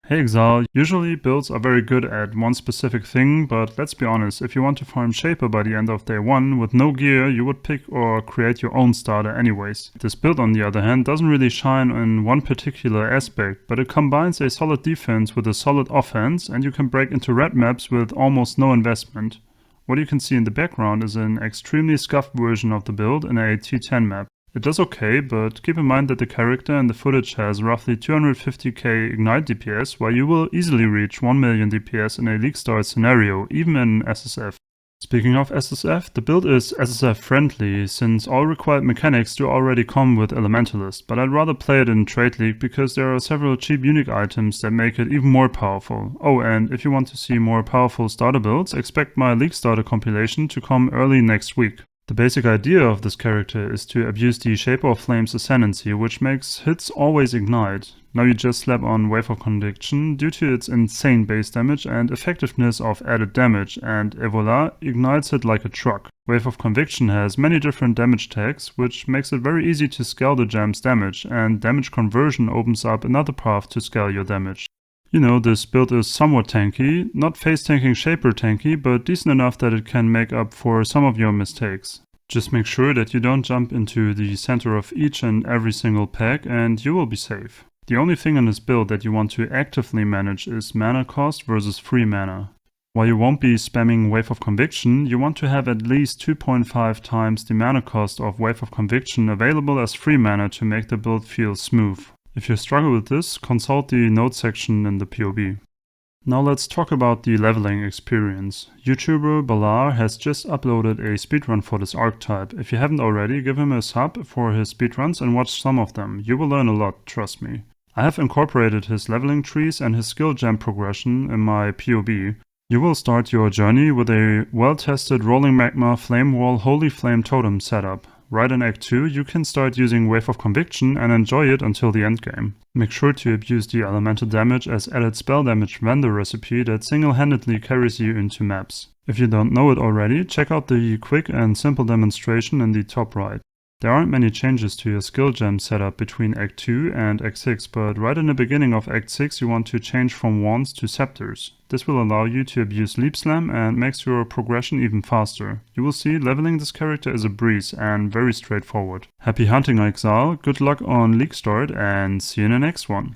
Hey Exile, usually builds are very good at one specific thing, but let's be honest, if you want to farm Shaper by the end of day 1 with no gear, you would pick or create your own starter anyways. This build on the other hand doesn't really shine in one particular aspect, but it combines a solid defense with a solid offense, and you can break into red maps with almost no investment. What you can see in the background is an extremely scuffed version of the build in a T10 map. It does okay, but keep in mind that the character in the footage has roughly 250k ignite DPS, while you will easily reach 1 million DPS in a League Start scenario, even in SSF. Speaking of SSF, the build is SSF-friendly, since all required mechanics do already come with Elementalist, but I'd rather play it in Trade League because there are several cheap unique items that make it even more powerful. Oh, and if you want to see more powerful starter builds, expect my League Starter compilation to come early next week. The basic idea of this character is to abuse the Shaper of Flame's ascendancy, which makes hits always ignite. Now you just slap on Wave of Conviction due to its insane base damage and effectiveness of added damage, and voila, ignites it like a truck. Wave of Conviction has many different damage tags, which makes it very easy to scale the gem's damage, and damage conversion opens up another path to scale your damage. You know, this build is somewhat tanky, not face tanking Shaper tanky, but decent enough that it can make up for some of your mistakes. Just make sure that you don't jump into the center of each and every single pack and you will be safe. The only thing in this build that you want to actively manage is mana cost versus free mana. While you won't be spamming Wave of Conviction, you want to have at least 2.5 times the mana cost of Wave of Conviction available as free mana to make the build feel smooth. If you struggle with this, consult the notes section in the POB. Now let's talk about the leveling experience. YouTuber Balar has just uploaded a speedrun for this archetype. If you haven't already, give him a sub for his speedruns and watch some of them. You will learn a lot, trust me. I have incorporated his leveling trees and his skill gem progression in my POB. You will start your journey with a well-tested Rolling Magma Flame Wall Holy Flame Totem setup. Right in Act 2, you can start using Wave of Conviction and enjoy it until the endgame. Make sure to abuse the elemental damage as added spell damage vendor recipe that single-handedly carries you into maps. If you don't know it already, check out the quick and simple demonstration in the top right. There aren't many changes to your skill gem setup between Act 2 and Act 6, but right in the beginning of Act 6 you want to change from wands to scepters. This will allow you to abuse Leap Slam and makes your progression even faster. You will see leveling this character is a breeze and very straightforward. Happy hunting, Exile, good luck on League Start, and see you in the next one.